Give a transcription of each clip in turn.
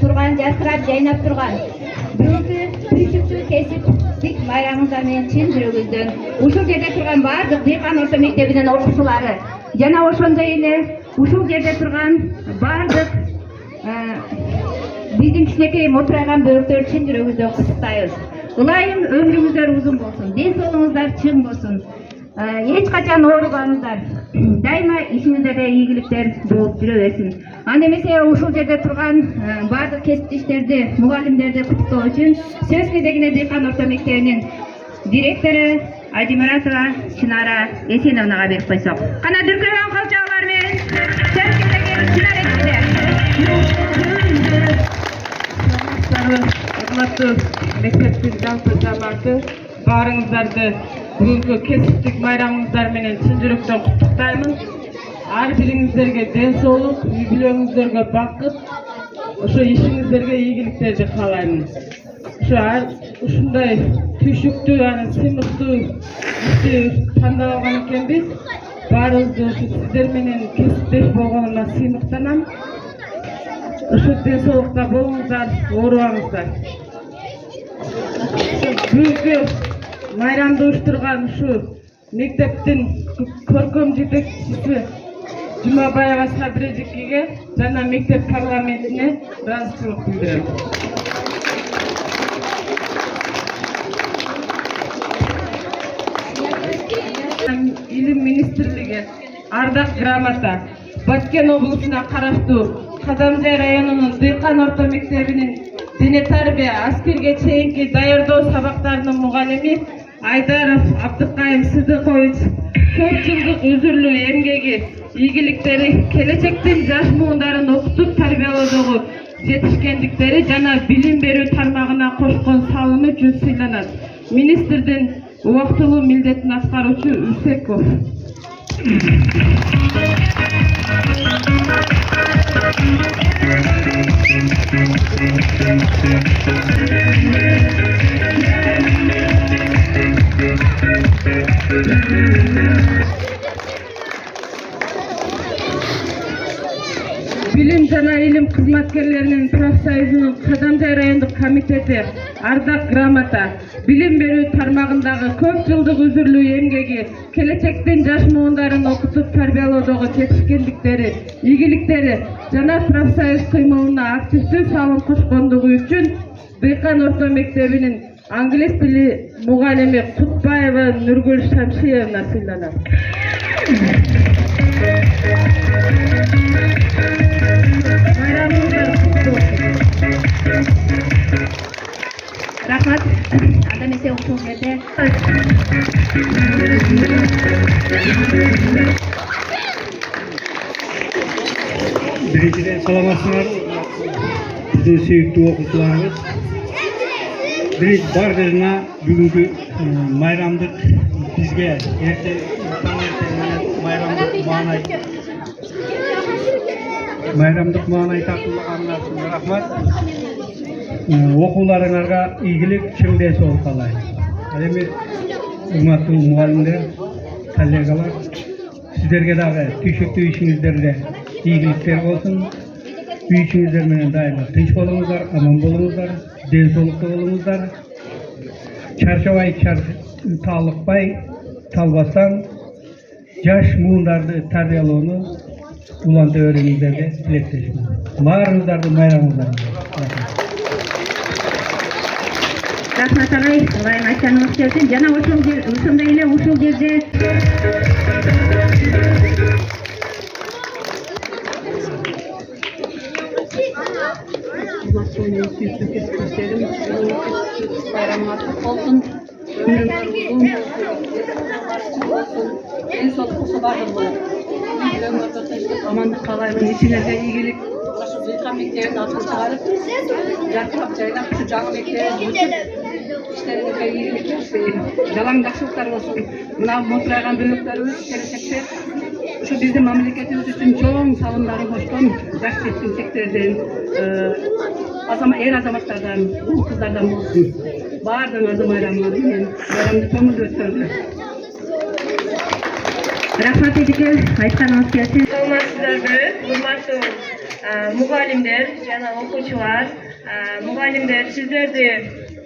турган, жасырап, жайнап турган бүгүнкү түйшүкчү кесиптик майрамыңыздар менен чын жүрөгүбүздөн ушул жерде турган баардык Дыйкан орто мектебинин окуучулары жана ошондой эле ушул жерде турган баардык биздин кичинекей мотурайган бөлүктөр чын жүрөгүбүздөн куттуктайбыз. Ылайым өмүрүңүздөр узун болсун, ден соолугуңуздар чың болсун. Эч качан оорубаңыздар. Дайыма ишиңиздерде ийгиликтер болуп жүрө берсин. Анда эмесе ушул жерде турган баардык кесиптештерди, мугалимдерди куттуктоо үчүн сөз кезегине Дыйкан орто мектебинин директору Ажимаратова Чынара Эсеновнага берип койсок. Кана дүркүрөгөн кол чабуулар менен сөз кезегин Чынара Урматтуу мектептин жалпы жамааты, баарыңыздарды бүгүнкү кесиптик майрамыңыздар менен чын жүрөктөн куттуктаймын. Ар бириңиздерге ден соолук, үй бүлөңүздөргө бакыт, ошо ишиңиздерге ийгиликтерди каалаймын. Ушундай түйшүктүү, сыймыктуу ишти тандап алган экенбиз. Баарыбызды сиздер менен кесиптеш болгонума сыймыктанам. Ошо ден соолукта болуңуздар, оорубаңыздар. Бүгүнкү майрамды уюштурган ушу мектептин көркөм жетекчиси Жумабаева Сабыр эжекеге жана мектеп парламентине ыраазычылык билдирем. Илим министрлиги Ардак грамота. Баткен облусуна караштуу Казамжай районунун Дыйкан орто мектебинин дине тарбия аскерге чейинки даярдоо сабактарынын мугалими Айдаров Абдыкайым Сыдыкович көп жылдык үзүрлүү эмгеги, ийгиликтери, келечектин жаш муундарын окутуп тарбиялоодогу жетишкендиктери жана билим берүү тармагына кошкон салымы үчүн сыйланат. Министрдин убактылуу милдетин аткаруучу Үсеков. Билим жана илим кызматкерлеринин профсоюзунун Казамжай райондук комитети Ардак грамота. Билим берүү тармагындагы көп жылдык үзүрлүү эмгеги, келечектин жаш муундарын окутуп тарбиялоодогу жетишкендиктери, ийгиликтери жана профсоюз кыймылына активдүү салым кошкондугу үчүн Дыйкан орто мектебинин англис тили мугалими Кутбаева Нургүл Шамшиевна сыйланат. Рахмат. Адам эсе окуп берди. Биринчиден саламатсыңар, биздин сүйүктүү окуучуларыбыз. Бардыгына бүгүнкү майрамдык бизге майрамдык маанай тартуулаганыңар үчүн рахмат. Окууларыңарга ийгилик, чың ден соолук каалайм. Ал эми урматтуу мугалимдер, коллегалар, сиздерге дагы түйшүктүү ишиңиздерде ийгиликтер болсун. Үй ичиңиздер менен дайыма тынч болуңуздар, аман болуңуздар, ден соолукта болуңуздар. Чарчабай, талыкпай, талбастан жаш муундарды тарбиялоону уланта өрүүңүздөргө тилектешмин. Баарыңыздардын майрамыңыздар. Рахмат агай, Ылайым айтканыңыз келсин. Жана ошондой эле ушул жерде амандык каалаймын, ичиңерге ийгилик. Ошо Дыйкан мектебин атын чыгарып, жаркырап жайлап, ушу жаңы мектебин иштериңизге ийгилик берсин, жалаңдакчылыктар болсун. Мына мотурайган бөлөктөрүбүз келечекте ушу биздин мамлекетибиз үчүн чоң салымдарын кошкон жаш жеткинчектерден, эр азаматтардан, кыздардан болсун. Баардыгыңарды майрамыңар менен майрамды көңүлдүү өткөрүңүздөр. рахмат эдике, айтканыңыз келсин. Саламатсыздарбы, урматтуу мугалимдер жана окуучулар. Мугалимдер, сиздерди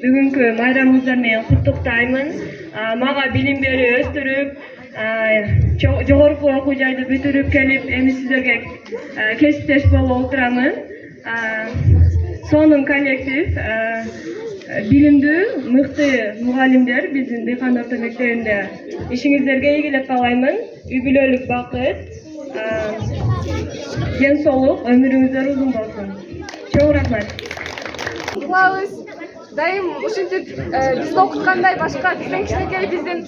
бүгүнкү майрамыңыздар менен куттуктаймын. Мага билим берүү өстүрүп, жогорку окуу жайды бүтүрүп келип, эми сиздерге кесиптеш болуп отурамын. Сонун коллектив, билимдүү, мыкты мугалимдер биздин Дыйкан орто мектебинде. Ишиңиздерге ийгилик каалаймын, үй бүлөлүк бакыт, ден соолук, өмүрүңүздөр узун болсун. Чоң рахмат. Кылабыз. Дайым ушинтип бизди окуткандай башка бизден кичинекей биздин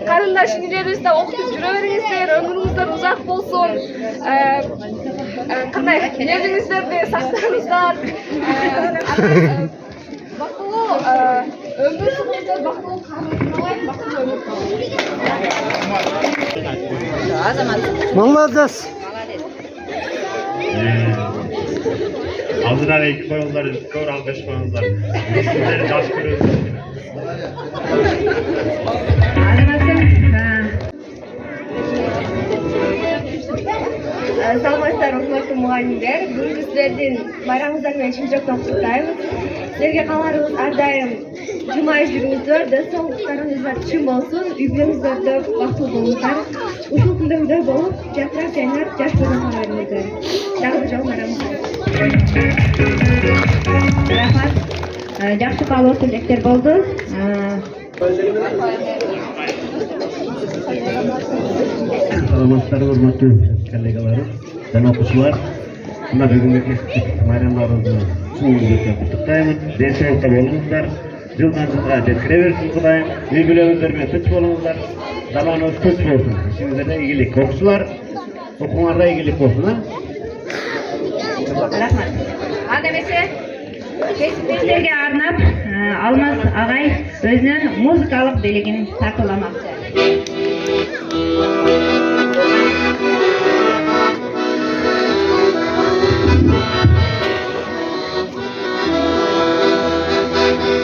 карындаш инилерибиз да окутуп жүрө бериңиздер, өмүрүңүздөр узак болсун. Кандай элиңиздерди сактаңыздар. Бактылуу өмүр сүрүңүздөр, бактылуу карындаш, бактылуу өмүр. Молодец. Алдыдан эки коюңуздар, көп алкыш коюңуздар. Сиздерди жакшы көрөбүз. Саламатсыздар, урматтуу мугалимдер. Бүгүн сиздердин майрамыңыздар менен чын жүрөктөн куттуктайбыз. Силерге кааларыбыз ар дайым жумай жүрүңүздөр, ден соолуктарыңыздар чын болсун, үй бүлөңүздөрдө бактылуу болуңуздар. Ушул күндөрдө болуп, жапырак жайнап, жаш көргөн бериңиздер. Дагы бир жолу майрамыңыздар. Рахмат. Жакшы каалоо тилектер болду. саламатсыздар, урматтуу коллегаларым жана окуучулар. Мына бүгүнкү кесиптик майрамдарыбызды чын жүрөктөн куттуктайм. Ден соолукта болуңуздар. Жылдан жылга жеткире берсин Кудайым. Үй бүлөңүздөр менен тынч болуңуздар. Заманыбыз тынч болсун. Ишиңиздерде ийгилик. Окуучулар, окууңарда ийгилик болсун, а? Рахмат. Анда эмесе кесиптештерге арнап Алмаз агай өзүнүн музыкалык белегин тартууламакчы.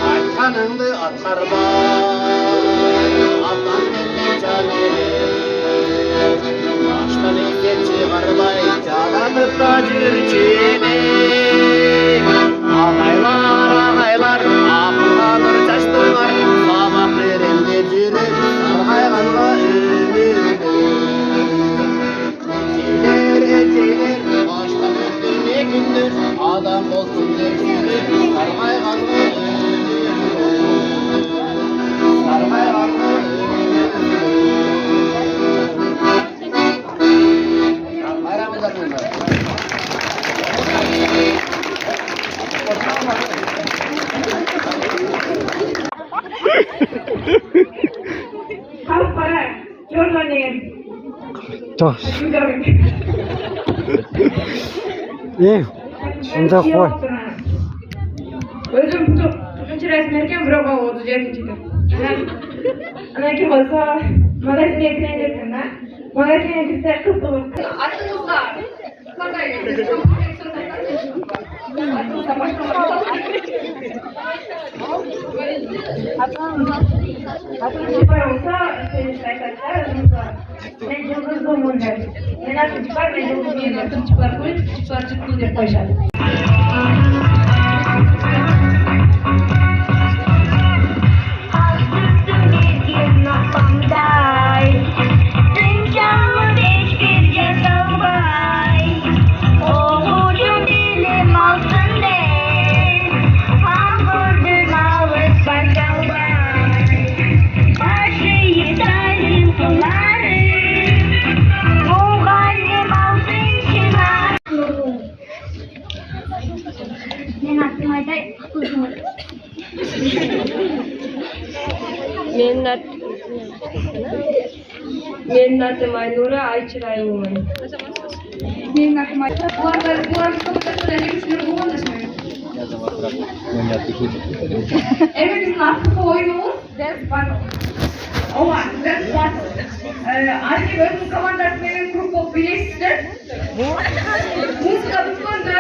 Aytkanыңды аткарба, атан менен жанеле. Баштан экен чыгарбай, жаланып та жүрчү элек. Агайлар, акылганыр жаштыңар, сабак берем деп жүрүп, саргайганга Ежелер, баштан өттүрме күндөр, адам болсун деп жүрүп, саргайганга Шунда қой. Өзім тұтыншы рәсім еркен, бірақ ол 37 жеті. Ана кем болса, магазинге кірейін дедім, да? Магазинге кірсе қызды болып. Атыңызға қандай Атыңызға болса, мен жылғыздым мұнда. Мен атыңыз бар, мен жылғыздым. Атыңыз бар қойып, жылғыздар жүктің деп қойшады. Менің атым Айнура Айчырайұлы. Менің атым Айнура. Бұларды коммутацияда не күшілер болғандасың? Evimizin aslında oyunumuz Dance Battle. Oha, Dance Battle. Annem özün komandasının grubu birleşti. Müzika tutkundu.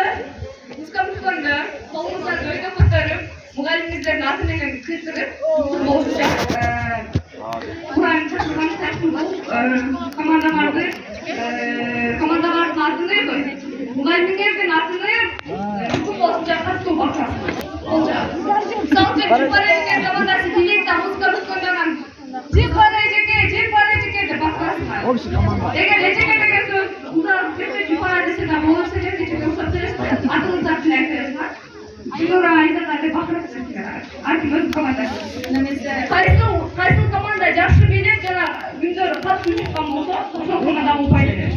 Kolumuzdan öyle kurtarıp, muhallimizlerin altına kırtırıp, bizim olacak. Kur'an çakırmanı tersin bu. Komandaların altındaydı. Muhallimlerin altındaydı. Bütün olacak, katı bakacağız. Olacak. Sadece Ciparayice'nin komandası dilekten müzika tutkundan. Ciparayice de bakmasınlar. Eğer leceke söz, uzak bir Ciparayice'den olursa leceke satırız. Adınızdan çilekleriniz var. Aynur'a ayda da bakırsınız. Artık özü komandası. Qayсы команда жакшы билет жана күндөрү катуу чыккан болсо, ошол командаға упай берет.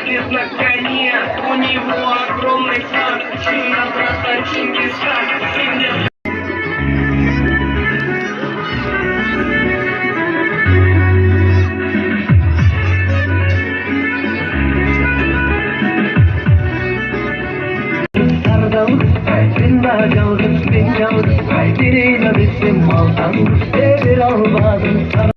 излагания. У него огромный сан, сильно брата Чингисхан. Ben yalnız, birine bizim maldan, bir almadım.